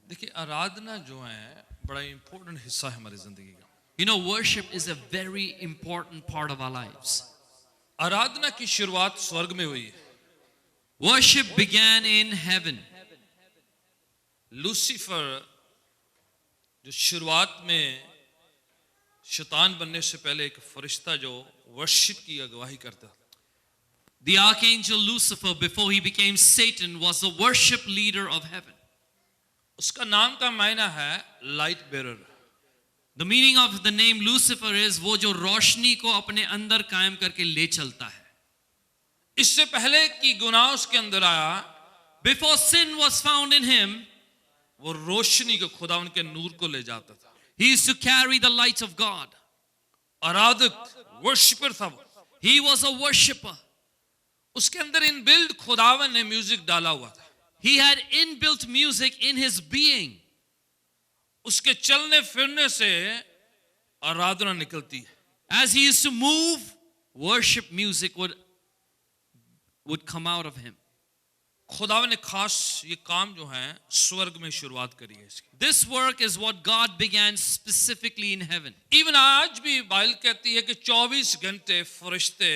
देखिए आराधना जो है बड़ा इंपॉर्टेंट हिस्सा है हमारी जिंदगी का. You know, worship is a very important part of our lives. आराधना की शुरुआत स्वर्ग में हुई है. Worship began in heaven. Lucifer जो शुरुआत में शैतान बनने से पहले एक फरिश्ता जो वर्शिप की अगुवाई करता था. The archangel Lucifer, before he became Satan, was the worship leader of heaven. उसका नाम का मायना है light bearer. The meaning of the name Lucifer is वो जो रोशनी को अपने अंदर कायम करके ले चलता है. इससे पहले कि गुनाह उसके अंदर आया, Before sin was found in him, वो रोशनी को खुदा उनके नूर को ले जाता था. he used to carry the light of God. आराधक वर्शिपर था वो. He was a worshipper. उसके अंदर इनबिल्ट खुदावन ने म्यूजिक डाला हुआ था. He had inbuilt music in his being. उसके चलने फिरने से आराधना निकलती है. As he used to move, worship music would come out of him. खुदावन ने खास ये काम जो है स्वर्ग में शुरुआत करी है इसकी. This work is what God began specifically in heaven. Even आज भी बाइबल कहती है कि 24 घंटे फरिश्ते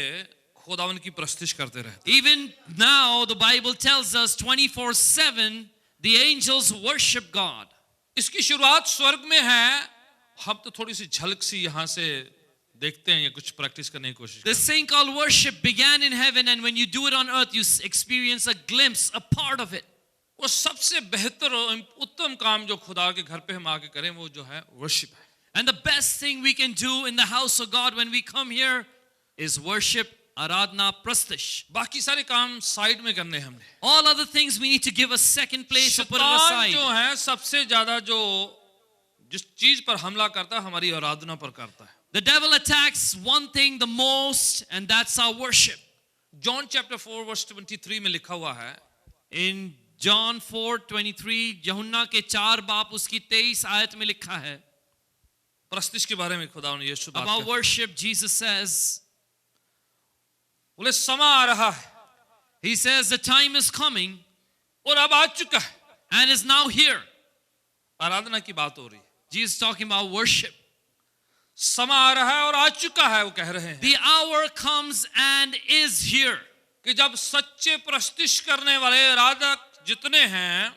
खुदावन की प्रस्तुति करते रहते. Even now, the Bible tells us 24/7, the angels worship God. इसकी शुरुआत स्वर्ग में है. हम तो थोड़ी सी झलक सी यहाँ से देखते हैं या कुछ प्रैक्टिस करने की कोशिश. This thing called worship began in heaven, and when you do it on earth, you experience a glimpse, a part of it. वो सबसे बेहतर और उत्तम काम जो खुदा के घर पे हम आके करें वो जो है वर्शिप है. And the best thing we can do in the house of God when we come here is worship, aradhana, prastish. बाकी सारे काम साइड में करने हैं हमने. All other things we need to give a second place or put it शैतान aside. जो है सबसे ज्यादा जो जिस चीज पर हमला करता है हमारी आराधना पर करता है. The devil attacks one thing the most, and that's our worship. John chapter 4 verse 23 में लिखा हुआ है. In John 4:23, यूहन्ना के 4 बाप उसकी 23 आयत में लिखा है. प्रस्तुति के बारे में खुदा ने यीशु बात About worship, Jesus says, बोले समय आ रहा है he says the time is coming और अब आ चुका है. and is now here. आराधना की बात हो रही है. Jesus is talking about worship. समय आ रहा है और आ चुका है वो कह रहे हैं. The hour comes and is here. कि जब सच्चे प्रस्तुति करने वाले आराधक जितने हैं,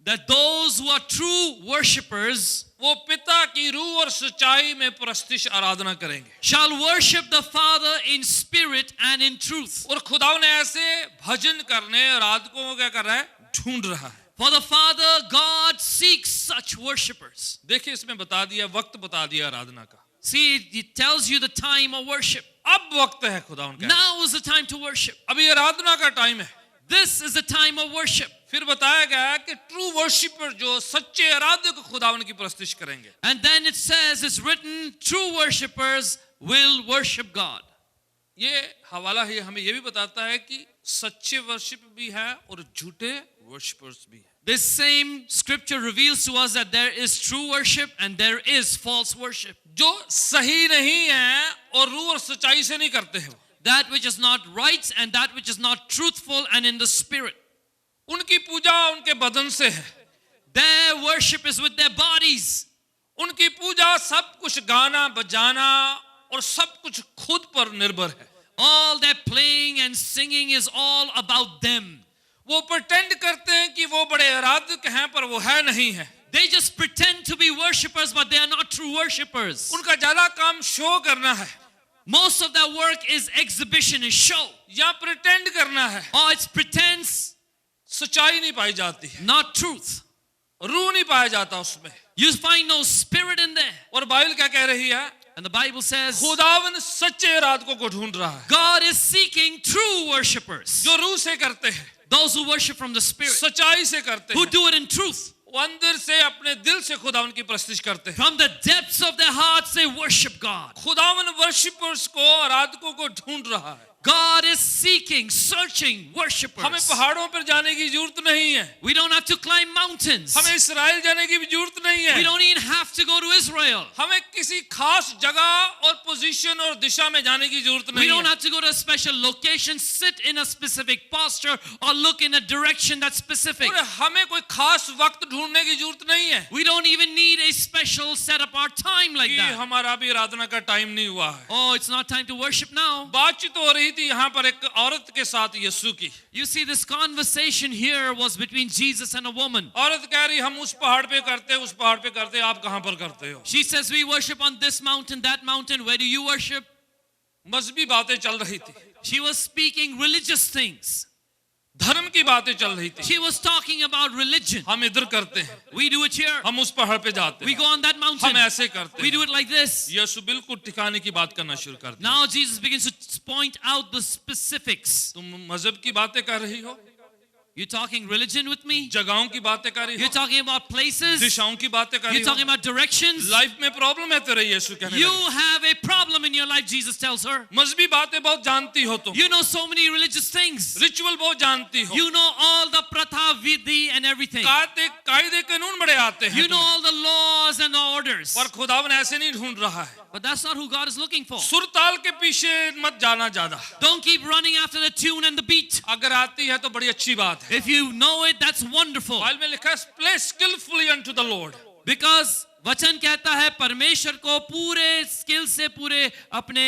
That those who are true worshippers वो पिता की रूह और सच्चाई में प्रस्तुति आराधना करेंगे. shall worship the Father in spirit and in truth. और खुदा ने ऐसे भजन करने आराधकों को क्या कर रहा है? ढूंढ रहा है. For the Father God seeks such worshippers. देखिए इसमें बता दिया, वक्त बता दिया आराधना का. See, it tells you the time of worship. अब वक्त है खुदा उनका. Now is the time to worship. अभी आराधना का टाइम है. This is the time of worship. फिर बताया गया कि ट्रू वर्शिपर जो सच्चे आराधक खुदावन की प्रस्तुति करेंगे. And then it says, it's written, true worshippers will worship God. ये हवाला है हमें ये भी बताता है कि सच्चे वर्शिप भी है और झूठे वर्शिपर्स भी है. This same scripture reveals to us that there is true worship and there is false worship. जो सही नहीं है और रूह और सच्चाई से नहीं करते हैं. That which is not right and that which is not truthful and in the spirit. उनकी पूजा उनके बदन से है. Their worship is with their bodies. उनकी पूजा सब कुछ गाना बजाना और सब कुछ खुद पर निर्भर है. All their playing and singing is all about them. वो pretend करते हैं कि वो बड़े आराधक हैं पर वो है नहीं है. They just pretend to be worshippers, but they are not true worshippers. उनका ज्यादा काम शो करना है. Most of their work is exhibition, is show. या pretend करना है. Or it's pretense, सच्चाई नहीं पाई जाती है. not truth. रूह नहीं पाया जाता उसमें. You find no spirit in there. और बाइबल क्या कह रही है? And the Bible says, खुदावन सच्चे आराधकों को ढूंढ रहा है. God is seeking true worshippers. जो रूह से करते हैं, Those who worship from the spirit, सच्चाई से करते who हैं, do it in truth. वो अंदर से अपने दिल से खुदावन की प्रस्तुति करते हैं. From the depths of their hearts, they worship God. खुदावन वर्शिपर्स को आराधकों को ढूंढ रहा है. God is seeking, searching worshippers. हमें पहाड़ों पर जाने की जरूरत नहीं है, We don't have to climb mountains. हमें इसराइल जाने की भी जरूरत नहीं We है, don't even have to go to Israel. हमें किसी खास जगह और पोजीशन और दिशा में जाने की जरूरत We नहीं don't है। have to go to a special location, sit in a specific posture, or look in a direction that's specific. और हमें कोई खास वक्त ढूंढने की जरूरत नहीं है We don't even need a special set apart time like कि that. हमारा भी आराधना का टाइम नहीं हुआ है। Oh, it's not time to worship now. बातचीत हो रही थी यहाँ पर एक औरत के साथ यीशु की। You see, this conversation here was between Jesus and a woman. औरत कह रही हम उस पहाड़ पे करते उस पहाड़ पे करते, आप कहाँ पर करते हो? She says, we worship on this mountain, that mountain. Where do you worship? मजहबी बातें चल रही थी, She was speaking religious things. धर्म की बातें चल रही थी। She was talking about religion. हम इधर करते हैं, We do it here. हम उस पहाड़ पे जाते We हैं, go on that mountain. हम ऐसे करते We हैं। do it like this. यीशु बिल्कुल ठिकाने की बात करना शुरू कर दिया। Now Jesus begins to point out the specifics. तुम मजहब की बातें कर रही हो, You're talking religion with me? जगहों की बातें कर रही You're हो, talking about places? दिशाओं की बातें कर You're रही talking हो। about directions? लाइफ में प्रॉब्लम है तेरे, यीशु कहने You लगे। have a problem in your life, Jesus tells her. मजहबी बातें बहुत जानती हो तुम, You know so many religious things. Ritual बहुत जानती हो, You know all the pratha, vidhi and everything. कायदे कानून बड़े आते हैं You know तुम्हें। all the laws and the orders. पर खुदावन ऐसे नहीं ढूंढ रहा है। But that's not who God is looking for. सुर ताल के पीछे मत जाना ज्यादा, Don't keep running after the tune and the beat. अगर आती है तो बड़ी अच्छी बात है। If you know it, that's wonderful. Bible में लिखा है play skillfully unto the Lord। Because वचन कहता है परमेश्वर को पूरे स्किल से, पूरे अपने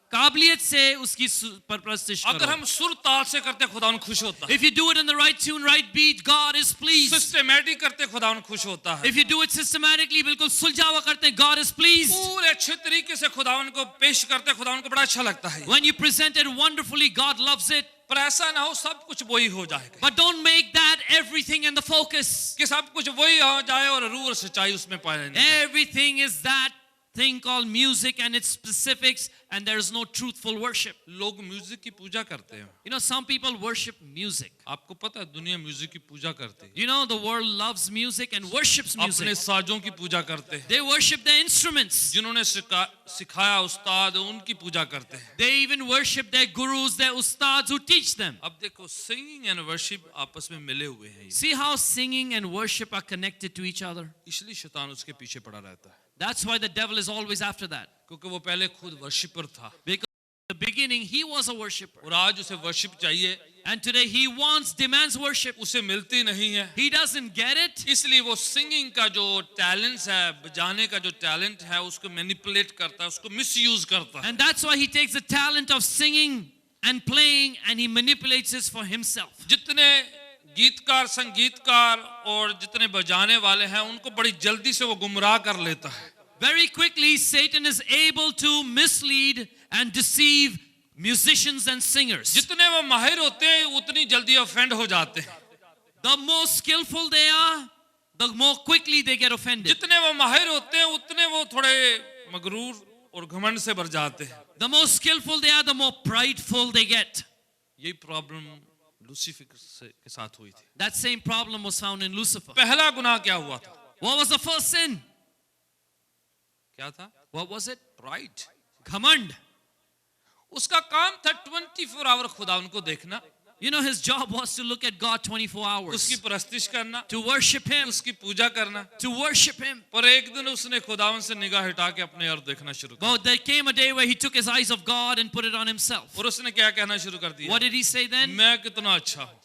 काबिलियत से उसकी परस्तिश अगर करो. हम सुर ताल से करते खुदावन खुश होता है, If you do it in the right tune, right beat, God is pleased. Systematic करते खुदावन खुश होता है, If you do it systematically, बिल्कुल सुलझावा करते हैं, God is pleased. पूरे अच्छे तरीके से खुदावन को पेश करते खुदावन को बड़ा अच्छा लगता है। When you present it wonderfully, God loves it. पर ऐसा ना हो सब कुछ वही हो जाएगा, But don't make that everything and the focus. कि सब कुछ वही हो जाए और रूह और सच्चाई उसमें पाए नहीं। Everything is that thing called music and its specifics, and there is no truthful worship. लोग म्यूजिक की पूजा करते हैं। You know, some people worship music. आपको पता है दुनिया म्यूजिक की पूजा करती है, You know, the world loves music and worships अपने music. साजों की पूजा करते हैं, They worship their instruments. जिन्होंने सिखाया उस्ताद उनकी पूजा करते हैं। They even worship their gurus, their ustads who teach them. अब देखो सिंगिंग एंड वर्शिप आपस में मिले हुए हैं, See how singing and worship are connected to each other? इसलिए शैतान उसके पीछे पड़ा रहता है, That's why the devil is always after that. क्योंकि वो पहले खुद वर्शिपर था Because in the beginning, he was a worshiper. और आज उसे वर्शिप चाहिए, And today he demands worship. उसे मिलती नहीं है। He doesn't get it. इसलिए वो सिंगिंग का जो टैलेंट है, बजाने का जो टैलेंट है, उसको मैनिपुलेट करता है, उसको मिसयूज करता है। And that's why he takes the talent of singing and playing and he manipulates it for himself. जितने गीतकार, संगीतकार और जितने बजाने वाले हैं, उनको बड़ी जल्दी से वो गुमराह कर लेता है। Very quickly, Satan is able to mislead and deceive musicians and singers. जितने वो माहिर होते हैं उतनी जल्दी ऑफेंड हो जाते हैं, The more skillful they are, the more quickly they get offended. जितने वो माहिर होते हैं उतने वो थोड़े मगरूर और घमंड से भर जाते हैं। The more skillful they are, the more prideful they get. यही प्रॉब्लम लूसीफर के साथ हुई थी। That same problem was found in Lucifer. पहला गुनाह क्या हुआ था? What was the first sin? क्या था? What was it? Pride. Command. उसका काम था 24 आवर खुदा उनको देखना, You know, his job was to look at God 24 उसकी hours, परस्तिश करना, to worship him, उसकी पूजा करना। to worship him. पर एक दिन उसने खुदावन से निगाह हटा के अपने और देखना शुरू कर But there came a day where he took his eyes of God and put it on himself. और उसने क्या कहना शुरू कर दिया? What did he say then? मैं कितना अच्छा हूँ,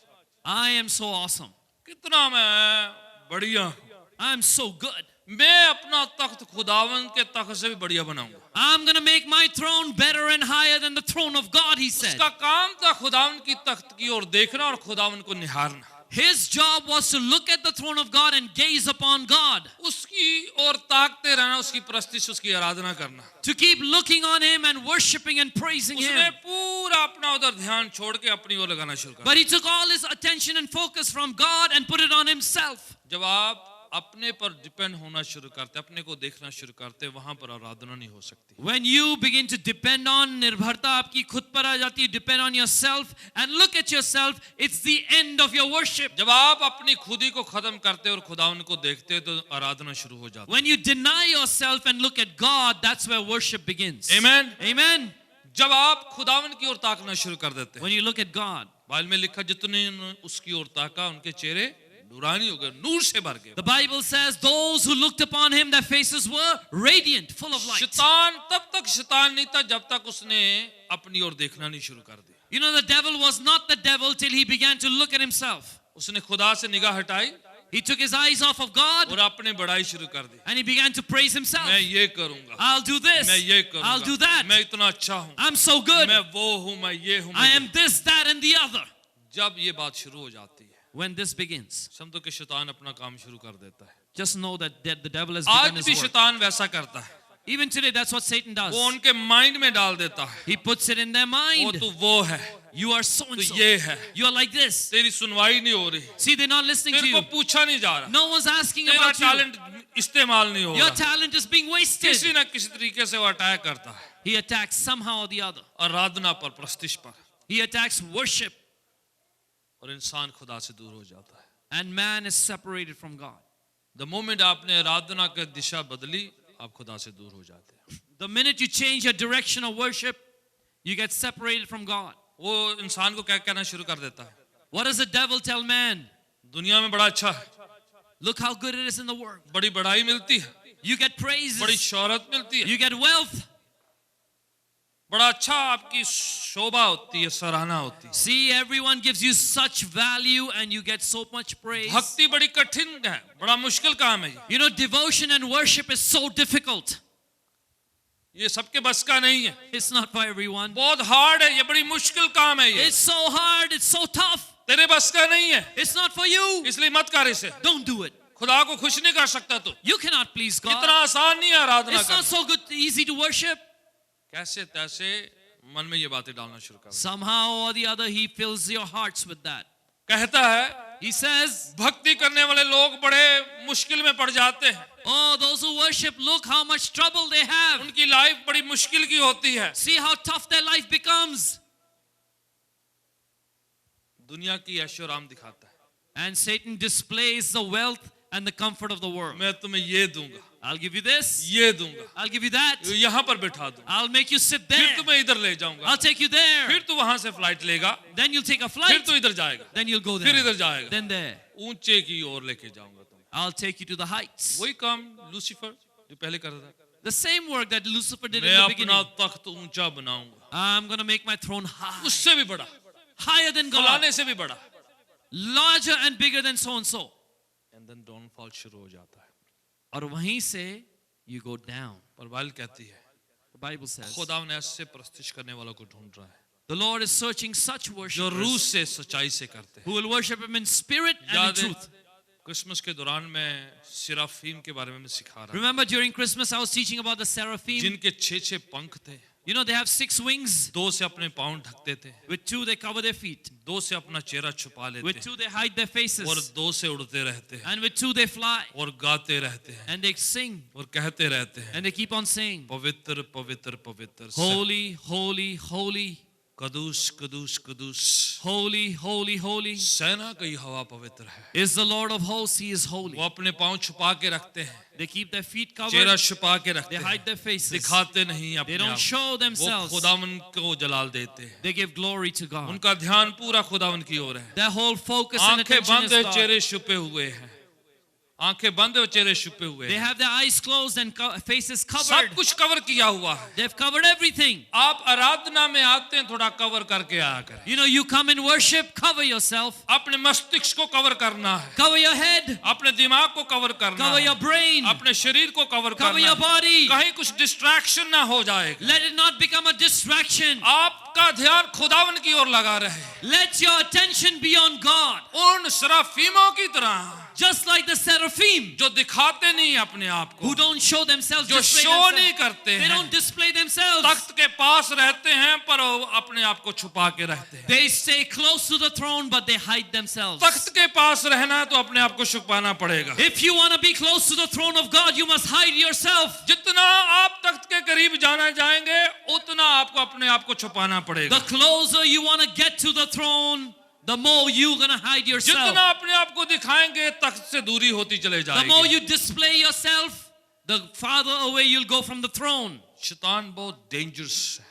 I am so awesome. कितना मैं बढ़िया हूँ, I'm so good. मैं अपना तख्त खुदावन के तख्त से भी बढ़िया बनाऊंगा। I'm going to make my throne better and higher than the throne of God, he said. उसका काम था खुदावन की तख्त की ओर देखना और खुदावन को निहारना। His job was to look at the throne of God and gaze upon God. उसकी ओर ताकते रहना, उसकी प्रस्तिश, उसकी आराधना करना। To keep looking on him and worshiping and praising उसने him. पूरा अपना उधर ध्यान छोड़ के अपनी ओर लगाना शुरू कर। But he took all his attention and focus from God and put it on himself. जब आप अपने पर डिपेंड होना शुरू करते, अपने को देखना शुरू करते, वहां पर आराधना नहीं हो सकती। When you begin to depend on, निर्भरता आपकी खुद पर आ जाती है, depend on yourself and look at yourself, it's the end of your worship. जब आप अपनी खुदी को खत्म करते और खुदावन को देखते तो आराधना शुरू हो जाती। When you deny yourself and look at God, that's where worship begins. Amen. Amen. जब आप खुदावन की ओर ताकना शुरू कर देते हैं, When you look at God, Bible में लिखा जितने उसकी ओर ताका उनके चेहरे नूरानी हो गए, नूर से भर गए। the Bible says those who looked upon him, their faces were radiant, full of light. शैतान तब तक शैतान नहीं था जब तक उसने अपनी ओर देखना नहीं शुरू कर दिया। You know, the devil was not the devil till he began to look at himself. उसने खुदा से निगाह हटाई He took his eyes off of God और अपने बड़ाई शुरू कर दी। and he began to praise himself. मैं ये करूंगा, I'll do this. मैं ये करूंगा, I'll do that. मैं इतना अच्छा हूँ, I'm so good. मैं वो हूँ, मैं ये हूँ, I am this, that, and the other. जब ये बात शुरू हो जाती है, When this begins, समझो कि शैतान अपना काम शुरू कर देता है। just know that the devil has आज begun भी his work. शैतान वैसा करता है, Even today, that's what Satan does. वो उनके माइंड में डाल देता है, He puts it in their वो mind. तू वो है, You are so तू and so. ये है, You are like this. तेरी सुनवाई नहीं हो रही, See, they're not listening to तेरे को you. पूछा नहीं जा रहा, No one's asking तेरा about you. टैलेंट इस्तेमाल नहीं हो Your रहा, talent is being wasted. किसी न किसी तरीके से वो अटैक करता है, He attacks somehow or the other. आराधना पर, प्रस्तिश पर, He attacks worship, और इंसान खुदा से दूर हो जाता है। and man is separated from God. The moment आपने आराधना की दिशा बदली, आप खुदा से दूर हो जाते हैं। The minute you change your direction of worship, you get separated from God. वो इंसान को क्या कहना शुरू कर देता है, What does the devil tell man? दुनिया में बड़ा अच्छा है, Look how good it is in the world. बड़ी बड़ाई मिलती है, You get बड़ी praises. शोहरत मिलती है, You get wealth. बड़ा अच्छा आपकी शोभा होती है, सराहना होती है। See, everyone gives you such value and you get so much praise. भक्ति बड़ी कठिन है, बड़ा मुश्किल काम है ये। You know, devotion and worship is so difficult. ये सबके बस का नहीं है, It's not for everyone. बहुत हार्ड है, ये बड़ी मुश्किल काम है ये, It's so hard. It's so tough. तेरे बस का नहीं है, It's not for you. इसलिए मत कर इसे। Don't do it. खुदा को खुश नहीं कर सकता तू, You cannot please God. इतना आसान नहीं है आराधना It's not करना। so good, easy to worship. कैसे तैसे मन में ये बातें डालना शुरू कर, Somehow or the other, He fills your hearts with that. कहता है He says, भक्ति करने वाले लोग बड़े मुश्किल में पड़ जाते हैं, oh, those who worship, look how much trouble they have. उनकी लाइफ बड़ी मुश्किल की होती है। See how tough their life becomes. दुनिया की ऐशो आराम दिखाता है, And Satan displays the wealth and the comfort of the world. मैं तुम्हें ये दूंगा, I'll give you this. ये दूंगा, I'll give you that. यहाँ पर बैठा दूंगा, I'll make you sit फिर there. तुम्हें इधर ले जाऊंगा, I'll take you there. फिर तू वहां से फ्लाइट लेगा, Then you'll take a फिर flight. तू इधर जाएगा, Then you'll go फिर there. इधर जाएगा, Then there. ऊंचे की ओर लेके जाऊंगा तुम्हें। I'll take you to the heights. वही काम लूसीफर जो पहले कर रहा था, The same work that Lucifer did in मैं the अपना beginning. तख्त ऊंचा बनाऊंगा, I'm going to make my throne high. उससे भी बड़ा, Higher than God. फलाने से भी बड़ा, Larger and bigger than so and so. And then downfall शुरू हो जाता है। और वहीं से you go down. पर बाइबल कहती है The Bible says खुदा ने ऐसे प्रस्तिश करने वालों को ढूंढ रहा है the Lord is searching such जो worshipers रूह से सच्चाई से करते हैं। who will worship Him in spirit and in याद है truth. क्रिसमस के दौरान मैं सिराफीम के बारे में मैं सिखा रहा Remember during Christmas I was teaching about the हूं, seraphim. जिनके 6 पंख थे, You know they have 6 wings. 2 से अपने पाँव ढकते थे, With 2 they cover their feet. 2 से अपना चेहरा छुपा लेते With हैं, 2 they hide their और faces. 2 से उड़ते रहते हैं, And with 2 they fly. और गाते रहते हैं, And they sing. और कहते रहते हैं And they keep on saying, पवित्र पवित्र पवित्र, Holy, holy, holy, कदूस कदूस कदूस, holy, holy, holy सेना की हवा पवित्र है। is the Lord of hosts. He is वो holy. अपने पाँव छुपा के रखते हैं, They keep their feet चेहरा covered. छुपा के They रखते हैं, hide their faces. दिखाते नहीं They अपने don't आप, show वो themselves. खुदावन को जलाल देते हैं। They give glory to God. उनका ध्यान पूरा खुदावन की ओर है, Their whole focus and आंखें attention बंद is है, God. चेहरे छुपे हुए हैं, आंखें बंद है और चेहरे छुपे हुए They हैं, have their eyes closed and faces सब covered. कुछ कवर किया हुआ है। They've covered everything. आप आराधना में आते हैं, थोड़ा कवर करके आया करें, You know, you come in worship, cover yourself. अपने मस्तिष्क को कवर करना है, Cover your head. अपने दिमाग को कवर करना Cover है, your brain. अपने शरीर को कवर Cover करना your है, body. कहीं कुछ डिस्ट्रैक्शन ना हो जाएगा। Let it not become a distraction. आपका ध्यान खुदावन की ओर लगा रहे, Let your attention be on God. उन सराफीमों की तरह Just like the seraphim जो दिखाते नहीं अपने आप को, who don't show themselves, जो display शो नहीं themselves. करते They हैं, don't display themselves. तख्त के पास रहते हैं पर वो अपने आप को छुपा के रहते हैं। They stay close to the throne, but they hide themselves. तख्त के पास रहना है तो अपने आप को छुपाना पड़ेगा। If you want to be close to the throne of God, you must hide yourself. जितना आप तख्त के करीब जाना जाएंगे उतना आपको अपने आप को छुपाना The पड़ेगा। closer you want to get to the throne, the more you're going to hide yourself. जितना अपने आप को दिखाएंगे तख्त से दूरी होती चले The more जाएगी। you display yourself, the farther away you'll go from the throne. शैतान बहुत डेंजरस है,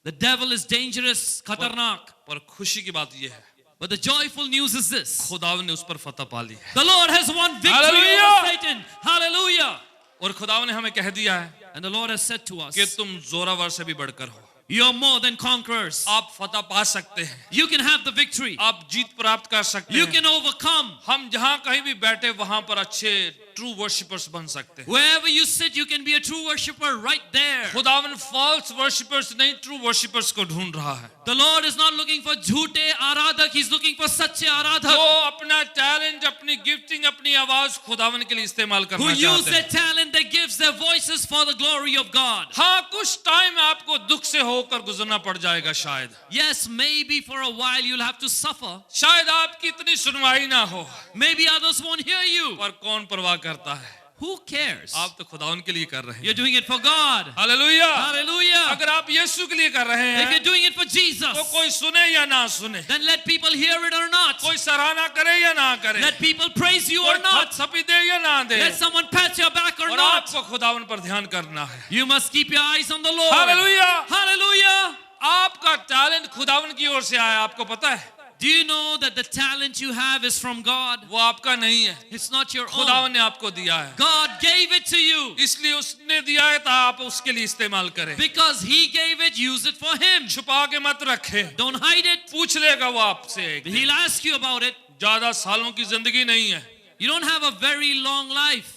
The devil is dangerous, khatarnak. पर खुशी की बात यह है, But the joyful news is this. खुदावन ने उस पर फतह पा ली है The Lord has won victory Hallelujah. over Satan. Hallelujah. और खुदावन ने हमें कह दिया है And the Lord has said to us, कि तुम जोरावर से भी बढ़कर हो, you're more than conquerors. आप फतह पा सकते हैं, You can have the victory. आप जीत प्राप्त कर सकते You हैं। can overcome. हम जहां कहीं भी बैठे वहां पर अच्छे ट्रू वर्शिपर्स बन सकते हैं। Wherever you sit, you can be a true worshipper right there. खुदावन फॉल्स वर्शिपर्स नहीं, ट्रू वर्शिपर्स को ढूंढ रहा है, The Lord is not looking for jhoote aradak. He's looking for sache जो aradak. अपना टैलेंट, अपनी गिफ्टिंग, अपनी आवाज खुदावन के लिए इस्तेमाल Who करना use चाहते their हैं। talent, their gifts, their voices for the glory of God. हाँ, कुछ टाइम आपको दुख से होकर गुजरना पड़ जाएगा, शायद Yes, maybe for a while you'll have to suffer. शायद आपकी इतनी सुनवाई ना हो, Maybe others won't hear you. पर कौन परवाह करता है, Who cares? आप तो खुदावन के लिए कर रहे हैं। You're doing it for God. Hallelujah. Hallelujah. अगर आप यीशु के लिए कर रहे If हैं you're doing it for तो Jesus, कोई सुने या ना सुने, then let people hear it or not. कोई सराहना करे या ना करे, Let people praise you कोई or not. थपथपी दे या ना दे, Let someone pat your back or और not. आपको खुदावन पर ध्यान करना है। You must keep your eyes on the Lord. Hallelujah. Hallelujah. आपका टैलेंट खुदावन की ओर से आया, आपको पता है, Do you know that the talent you have is from God? वो आपका नहीं है, It's not your own. खुदावन ने आपको दिया है, God gave it to you. इसलिए उसने दिया है तो आप उसके लिए इस्तेमाल करें। Because He gave it, use it for Him. छुपा के मत रखें, Don't hide it. पूछ लेगा वो आपसे एक दिन। He'll ask you about it. ज्यादा सालों की जिंदगी नहीं है, You don't have a very long life.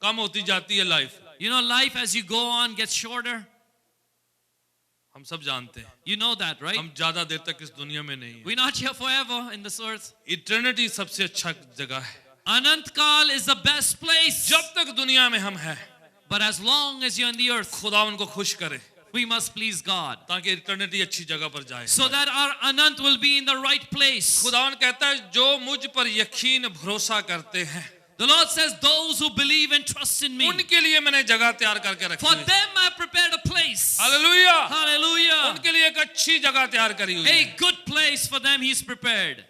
कम होती जाती है life, You know, life as you go on gets shorter. हम सब जानते हैं। You know that, right? हम ज्यादा देर तक इस दुनिया में नहीं है। We're not here forever in this earth. Eternity सबसे अच्छा जगह है, Anant Kal is the best place. जब तक दुनिया में हम हैं, But as long as you're on the earth, खुदा उनको खुश करे we must please God. ताकि इटर्निटी अच्छी जगह पर जाए। So that our Anant will be in the right place. खुदावन कहता है जो मुझ पर यकीन भरोसा करते हैं, The Lord says, those who believe and trust in me, उनके लिए मैंने जगह तैयार करके रखी for है। them I prepared a place. Hallelujah. Hallelujah. उनके लिए एक अच्छी जगह तैयार करी हुई A है। good place for them He's prepared.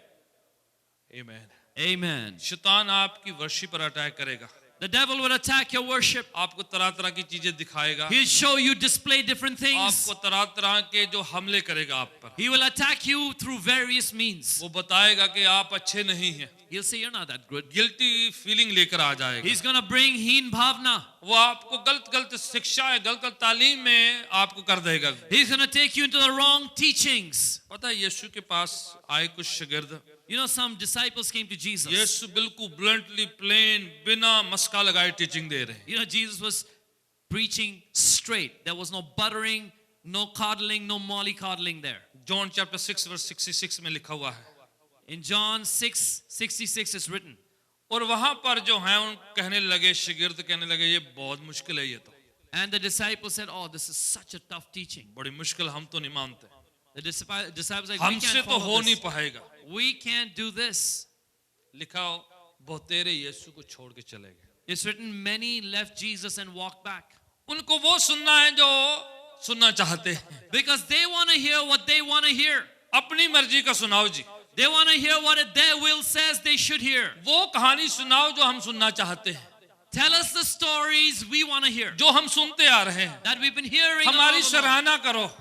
आमीन। Amen. शैतान आपकी वर्शिप पर अटैक करेगा, The devil will attack your worship. आपको तरह तरह की चीजें दिखाएगा, He'll show you display different things. आपको तरह तरह के जो हमले करेगा आप पर, He will attack you through various means. वो बताएगा कि आप अच्छे नहीं हैं, He'll say you're not that good. Guilty feeling लेकर आ जाएगा। He's going to bring heen bhavna. वो आपको गलत गलत शिक्षा है, गलत गलत तालीम में आपको कर देगा। He's going to take you into the wrong teachings. पता है यीशु के पास आए कुछ शागिर्द, You know, some disciples came to Jesus. यीशु बिल्कुल ब्लंटली प्लेन बिना मस्का लगाए टीचिंग दे रहे हैं। You know, Jesus was preaching straight. There was no buttering, no coddling, no mollycoddling there. John chapter 6 verse 66 में लिखा हुआ है, In John 6:66 it's written. और वहां पर जो है उन कहने लगे, शागिर्द कहने लगे ये बहुत मुश्किल है, ये तो And the disciples said, oh, this is such a tough teaching. बड़ी मुश्किल, हम तो नहीं मानते, The disciples like, we हमसे can't तो हो follow नहीं this. पाएगा। We can't do this. लिखा बहुतेरे यीशु को छोड़ के चले गए। It's written, many left Jesus and walked back. उनको वो सुनना है जो सुनना चाहते हैं, Because they want to hear what they want to hear. अपनी मर्जी का सुनाओ जी, They want to hear what their will says they should hear. वो कहानी सुनाओ जो हम सुनना चाहते हैं, Tell us the stories we want to hear. जो हम सुनते आ रहे हैं। That we've been hearing. हमारी all along. सराहना करो,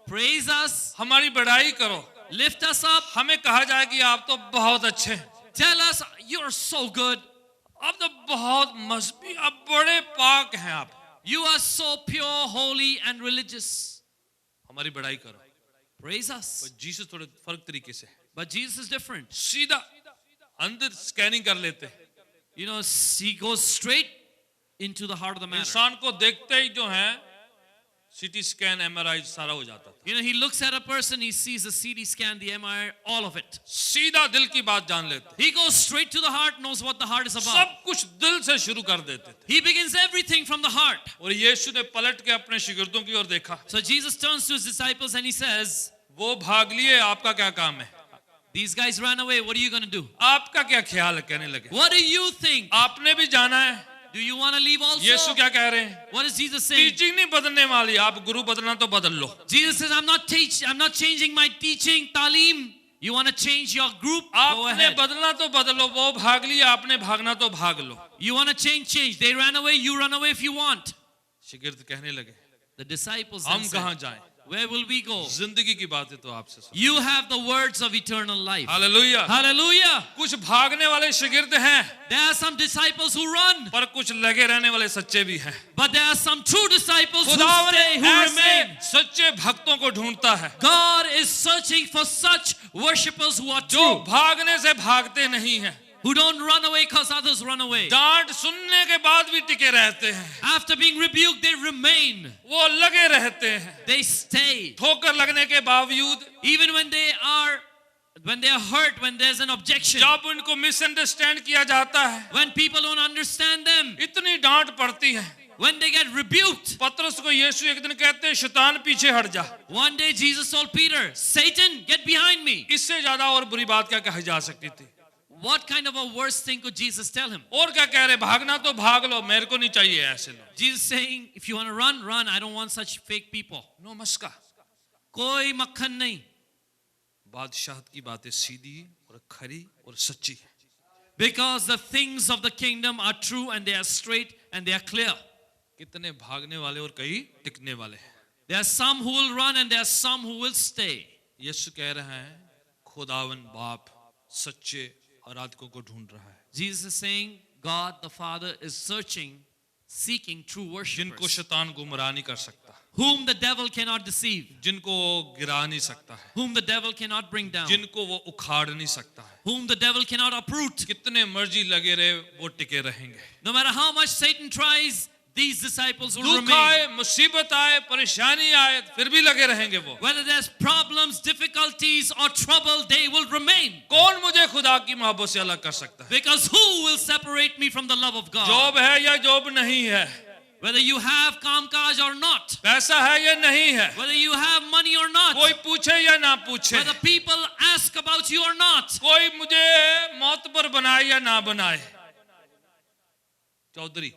Praise us. हमारी बड़ाई करो, Lift us up. हमें कहा जाए कि आप तो बहुत अच्छे हैं, Tell us you're so good. आप तो बहुत मजहबी, आप बड़े पाक हैं, आप You are so pure, holy, and religious. हमारी बड़ाई करो। Praise us. पर जीसस थोड़े फर्क तरीके से But Jesus is different. सीधा अंदर स्कैनिंग कर लेते हैं, You know, He goes straight into the heart of the matter. इंसान को देखते ही जो है सीटी स्कैन एमआरआई सारा हो जाता था, You know, He looks at a person, He sees the CT scan, the MRI, all of it. सीधा दिल की बात जान लेते, He goes straight to the heart, knows what the heart is about. सब कुछ दिल से शुरू कर देते थे। He begins everything from the heart. और यीशु ने पलट के अपने शागिर्दों की ओर देखा, So Jesus turns to His disciples and He says, वो भाग लिए, आपका क्या काम है, these guys ran away, what are you going to do? आपका क्या ख्याल है, कहने लगे What do you think? आपने भी जाना है। Do you want to leave also? यीशु क्या कह रहे हैं, What is Jesus saying? Teaching नहीं बदलने वाली, आप गुरु बदलना तो बदल लो। Jesus says, I'm not changing my teaching, talim. You want to change your group? Go आपने ahead. बदलना तो बदलो, वो भाग लिया, आपने भागना तो भाग लो। You want to change. They ran away, you run away if you want. शागिर्द कहने लगे The disciples हम then कहाँ said, जाएं, Where will we go? जिंदगी की बातें तो आपसे सुन। You have the words of eternal life. Hallelujah. Hallelujah. कुछ भागने वाले शागिर्द हैं, There are some disciples who run, पर कुछ लगे रहने वाले सच्चे भी हैं। but there are some true disciples who खुदावन stay, who ऐसे remain. सच्चे भक्तों को ढूंढता है God is searching for such worshippers who are जो true, भागने से भागते नहीं हैं, who don't run away because others run away. डांट सुनने के बाद भी टिके रहते हैं, After being rebuked, they remain. वो लगे रहते हैं, They stay. ठोकर लगने के बावजूद, Even when they are hurt, when there's an objection, जब उनको मिसअंडरस्टैंड किया जाता है, when people don't understand them, इतनी डांट पड़ती है। when they get rebuked. पतरस को यीशु एक दिन कहते हैं, शैतान पीछे हट जा। One day Jesus told Peter, Satan, get behind me. इससे ज्यादा और बुरी बात क्या कही जा सकती थी? What kind of a worse thing could Jesus tell him? और क्या कह रहे, भागना तो भाग लो, मेरे को नहीं चाहिए ऐसे लोग। Jesus saying, if you want to run, run. I don't want such fake people. No मस्का। कोई मक्खन नहीं. बादशाह की बातें सीधी और खरी और सच्ची है। Because the things of the kingdom are true and they are straight and they are clear. कितने भागने वाले और कई टिकने वाले हैं। There are some who will run and there are some who will stay. यीशु कह रहे हैं, खुदावन बाप सच्चे आराधकों को ढूंढ रहा है, Jesus is saying, God the Father is searching, seeking true जिनको worshipers, शैतान गुमराह नहीं कर सकता, whom the devil cannot deceive, जिनको वो गिरा नहीं सकता है, whom the devil cannot bring down, जिनको वो उखाड़ नहीं सकता है। whom the devil cannot uproot. कितने मर्जी लगे रहे, वो टिके रहेंगे। No matter how much Satan tries, these disciples will दुख remain. आए, मुसीबत आए, परेशानी आए, फिर भी लगे रहेंगे वो। Whether there's problems, difficulties or trouble, they will remain. कौन मुझे खुदा की मोहब्बत से अलग कर सकता है? Because who will separate me from the love of God? Job है या जॉब नहीं है, Whether you have कामकाज or not, पैसा है या नहीं है, whether you have money or not, कोई पूछे या ना पूछे, whether people ask about you or not, कोई मुझे मौत पर बनाए या ना बनाए। Chaudhary,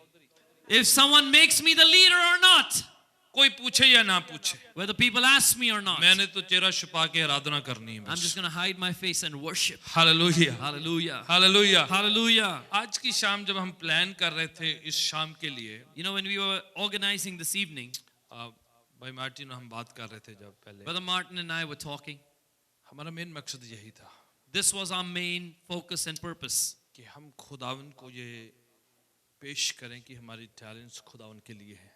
if someone makes me the leader or not, कोई पूछे या ना पूछे, whether people ask me or not, मैंने तो चेहरा छुपा के आराधना करनी है I'm just बस। going to hide my face and worship. Hallelujah, Hallelujah. Hallelujah. Hallelujah. आज की शाम जब हम प्लान कर रहे थे इस शाम के लिए, You know, when we were organizing this evening, भाई मार्टिन हम बात कर रहे थे जब पहले, Brother Martin and I were talking. हमारा मेन मकसद यही था This was our main focus and purpose. कि हम खुदावन को ये पेश करें कि हमारी टैलेंट्स खुदावन के लिए है।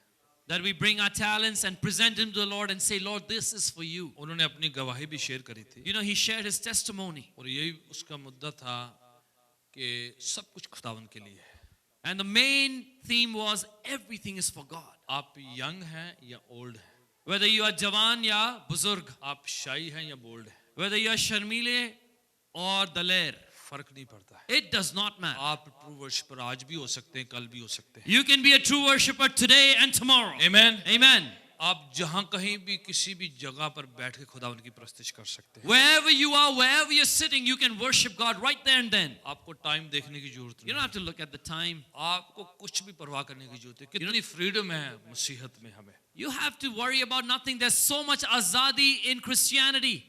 That we bring our talents and present them to the Lord and say, Lord, this is for you. उन्होंने अपनी गवाही भी शेयर करी थी, You know, he shared his testimony. और यही उसका मुद्दा था कि सब कुछ खुदावन के लिए है। And the main theme was everything is for God. आप यंग हैं या ओल्ड हैं, Whether you are jawan ya buzurg, आप शाई हैं या बोल्ड हैं, whether you are sharmile or daler, फर्क नहीं पड़ता है। it does not matter. आप ट्रू वर्शिपर आज भी हो सकते हैं, कल भी हो सकते हैं। You can be a true worshiper today and tomorrow. आमीन। Amen. आप जहां कहीं भी किसी भी जगह पर बैठ के खुदावन की प्रस्तुति कर सकते हैं। Wherever you are, wherever you're sitting, you can worship God right there and then. आपको टाइम देखने की जरूरत You नहीं don't have to look at the time. है, आपको कुछ भी परवाह करने की जरूरत है। कितनी फ्रीडम है मसीहत में हमें। You have to worry about nothing. There's so much azadi in Christianity.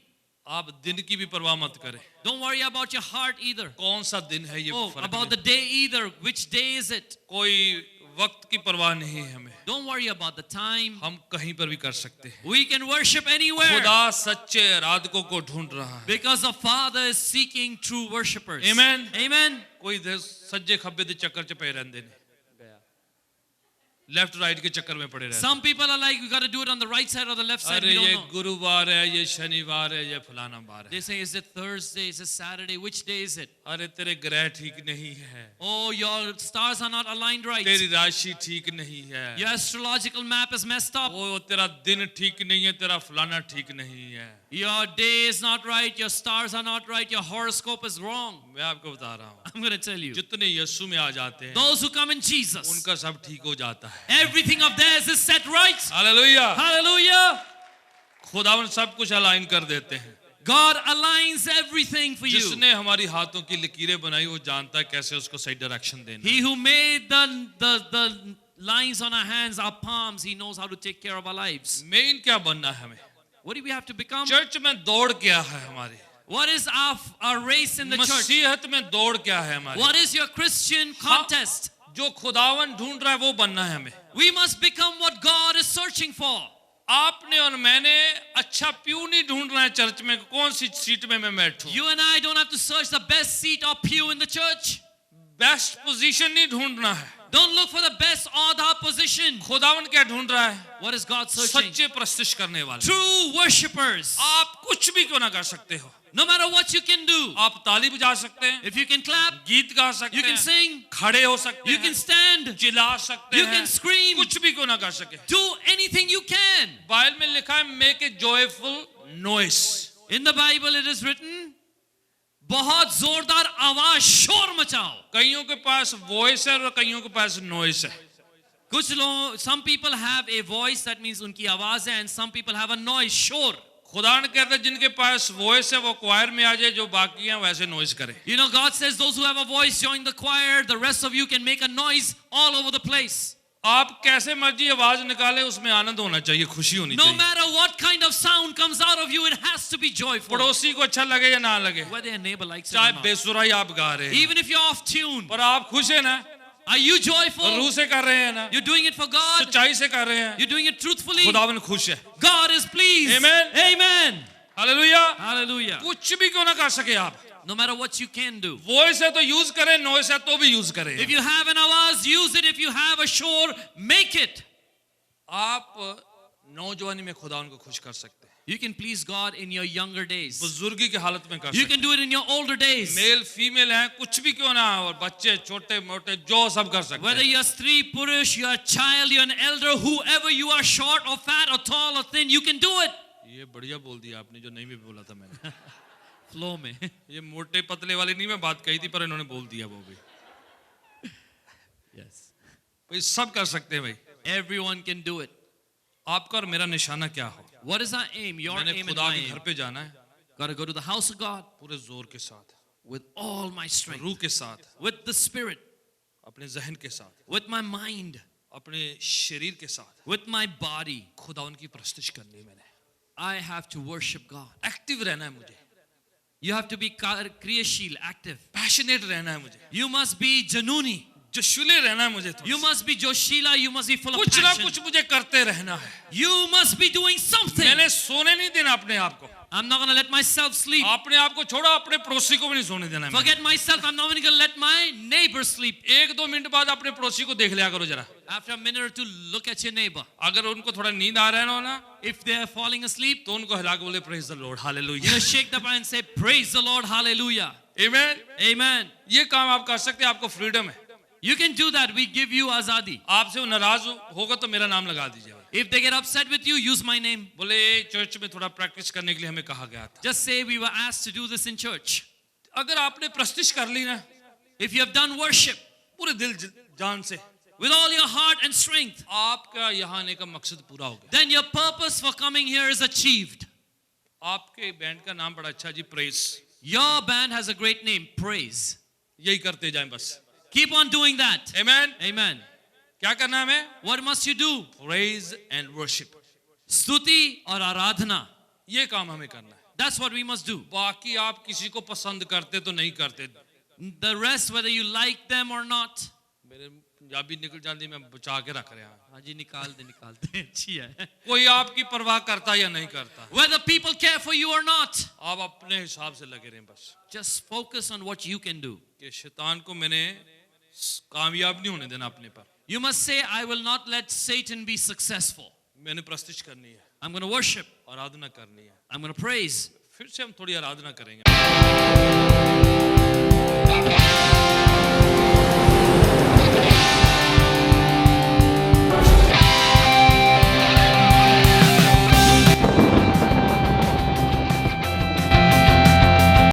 आप दिन की भी परवाह मत करें, Don't worry about your heart either. कौन सा दिन है ये Oh, फर्क about नहीं। the day either. Which day is it? कोई वक्त की परवाह नहीं है हमें, Don't worry about the time. हम कहीं पर भी कर सकते हैं। We can worship anywhere खुदा सच्चे आराधकों को ढूंढ रहा है। because the Father is seeking true worshipers. Amen. Amen. कोई इधर सज्जे खब्बे दे चक्कर च पे रहंदे ने, लेफ्ट राइट के चक्कर में पड़े रहते हैं। Some people are like, we got to do it on the right side or the left side. अरे We ये don't know. गुरुवार है, ये शनिवार है, ये फलाना बार है। They say, is it Thursday? Is it Saturday? Which day is it? अरे तेरे ग्रह ठीक नहीं है, Oh, your stars are not aligned right. तेरी राशि ठीक नहीं है, Your astrological map is messed up. वो तेरा दिन ठीक नहीं है, तेरा फलाना ठीक नहीं है। Your day is not right. Your stars are not right. Your horoscope is wrong. मैं आपको बता रहा हूँ, I'm going to tell you. जितने यीशु में आ जाते हैं Those who come in Jesus, उनका सब ठीक हो जाता है। everything of theirs is set right. Hallelujah. Hallelujah. खुदावन सब कुछ अलाइन कर देते हैं। God aligns everything for you. जिसने हमारी हाथों की लकीरें बनाई वो जानता है कैसे उसको सही डायरेक्शन देना। He who made the lines on our hands, our palms, he knows how to take care of our lives. Main क्या बनना है हमें? What do we have to become? Church में दौड़ क्या है हमारी? What is our race in the church? मसीहत में दौड़ क्या है हमारी? What is your Christian contest? जो खुदावन ढूंढ रहा है वो बनना है हमें। We must become what God is searching for. आपने और मैंने अच्छा प्यू नहीं ढूंढना है चर्च में कौन सी सीट में मैं बैठूं, You and I don't have to search the best seat or pew in the church. Best position नहीं ढूंढना है। Don't look for the best or the position. खुदावन क्या ढूंढ रहा है? What is God searching? सच्चे प्रस्तुत करने वाले। True worshippers. आप कुछ भी क्यों ना कर सकते हो, No matter what you can do. आप ताली बजा सकते हैं, If you can clap, गीत गा सकते you can हैं, sing, खड़े हो सकते you हैं, can stand, चिल्ला सकते you हैं, can scream. कुछ भी क्यों ना कर सके। Do anything you can. Bible में लिखा है make a joyful noise. In the Bible it is written, बहुत जोरदार आवाज शोर मचाओ। कईयों के पास वॉइस है और कईयों के पास नॉइस है। कुछ लोग, some people have a voice, that means उनकी आवाज है, and some people have a noise, शोर। खुदा ने कहता है जिनके पास वॉइस है वो क्वायर में आ जाए, जो बाकी हैं वैसे नॉइस करें। You know, God says those who have a voice join the choir, the rest of you can make a noise all over the place. आप कैसे मर्जी आवाज निकाले, उसमें आनंद होना चाहिए, खुशी होनी No चाहिए। matter what kind of sound comes out of you, it has to be joyful. पड़ोसी को अच्छा लगे या ना लगे, Whether your neighbor likes it चाहे or not. बेसुराई आप गा रहे हैं, Even if you're off tune, पर आप खुश है ना, are you joyful? रूह से कर रहे हैं ना, You're doing it for God. सच्चाई से कर रहे हैं, You're doing it truthfully. खुदावन खुश है। God is pleased. Amen. Amen. Hallelujah. Hallelujah. कुछ भी क्यों ना कर सके आप, No matter what you can do. Voice है तो यूज करें, नॉइस है तो भी यूज करें। If you have an awaz, use it. If you have a shore, make it. आप नौजवानी में खुदावन को खुश कर सकते हैं, You can please God in your younger days. बुजुर्गी की हालत में कर You सकते can do it in your older days. हैं, मेल फीमेल हैं, कुछ भी क्यों ना, और बच्चे छोटे मोटे जो सब कर सकते Whether हैं। you're stree, purush, you're a child, you're an elder, whoever you are, short or fat or tall or thin, you can do it. ये बढ़िया बोल दिया आपने, जो नहीं भी बोला था मैंने। Flow में. ये मोटे पतले वाली नहीं मैं बात कही थी, पर इन्होंने बोल दिया वो भी। Yes. भाई सब कर सकते हैं भाई। Everyone can do it. आपका और मेरा निशाना क्या हो? What is our aim? Your मैंने aim and खुदा my के घर aim. पे जाना है Got to go to the house of God पूरे जोर के साथ, with all my strength, रूह के साथ, with the spirit, अपने जहन के साथ, with my mind, अपने शरीर के साथ with my body. खुदा उनकी प्रस्तुति करनी है। मैंने I have to worship God. Active रहना है मुझे, You have to be kriyashil, active. Passionate रहना है मुझे, You must be januni. जोशीले रहना है मुझे, You must be joshila. You must be full of कुछ ना passion. कुछ मुझे करते रहना है। You must be doing something. मैंने सोने नहीं देना अपने आप को, I'm not going to let myself sleep. अपने आप को छोड़ो, अपने पड़ोसी को भी नहीं सोने देना है। Forget myself. I'm not even going to let my neighbor sleep. एक दो मिनट बाद अपने पड़ोसी को देख लिया करो जरा, After a minute or two, look at your neighbor. अगर उनको थोड़ा नींद आ रहा है ना, If they are falling asleep, तो उनको हिला के बोले praise the Lord, you hallelujah, know, shake the hand and say, praise the Lord, hallelujah. Amen. Amen. ये काम आप कर सकते हैं, आपको फ्रीडम है। You can do that. We give you azadi. आपसे वो नाराज होगा तो मेरा नाम लगा दीजिए। If they get upset with you, use my name. बोले चर्च में थोड़ा प्रैक्टिस करने के लिए हमें कहा गया था। Just say we were asked to do this in church. अगर आपने प्रैक्टिस कर ली ना If you have done worship पूरे दिल जान से, with all your heart and strength, आपका यहाँ आने का मकसद पूरा हो गया। then your purpose for coming here is achieved. आपके बैंड का नाम बड़ा अच्छा जी, praise. Your band has a great name, praise. यही करते जाएं बस। Keep on doing that. Amen. Amen. क्या करना है हमें? What must you do? Praise and worship, Stuti or aradhana. ये काम हमें करना है। That's what we must do. बाकी आप किसी को पसंद करते तो नहीं करते, The rest, whether you like them or not. मेरे पंजाबी निकल जाती, मैं बचा के रख रहा हूँ। हाजी निकाल दे अच्छी है. कोई आपकी परवाह करता या नहीं करता, Whether people care for you or not, आप अपने हिसाब से लगे रहें बस। just focus on what you can do. कि शैतान को मैंने कामयाब नहीं होने देना अपने पर। You must say, I will not let Satan be successful. मैंने प्रस्तुति करनी है, I'm going to worship. आराधना करनी है। I'm going to praise. फिर से हम थोड़ी आराधना करेंगे।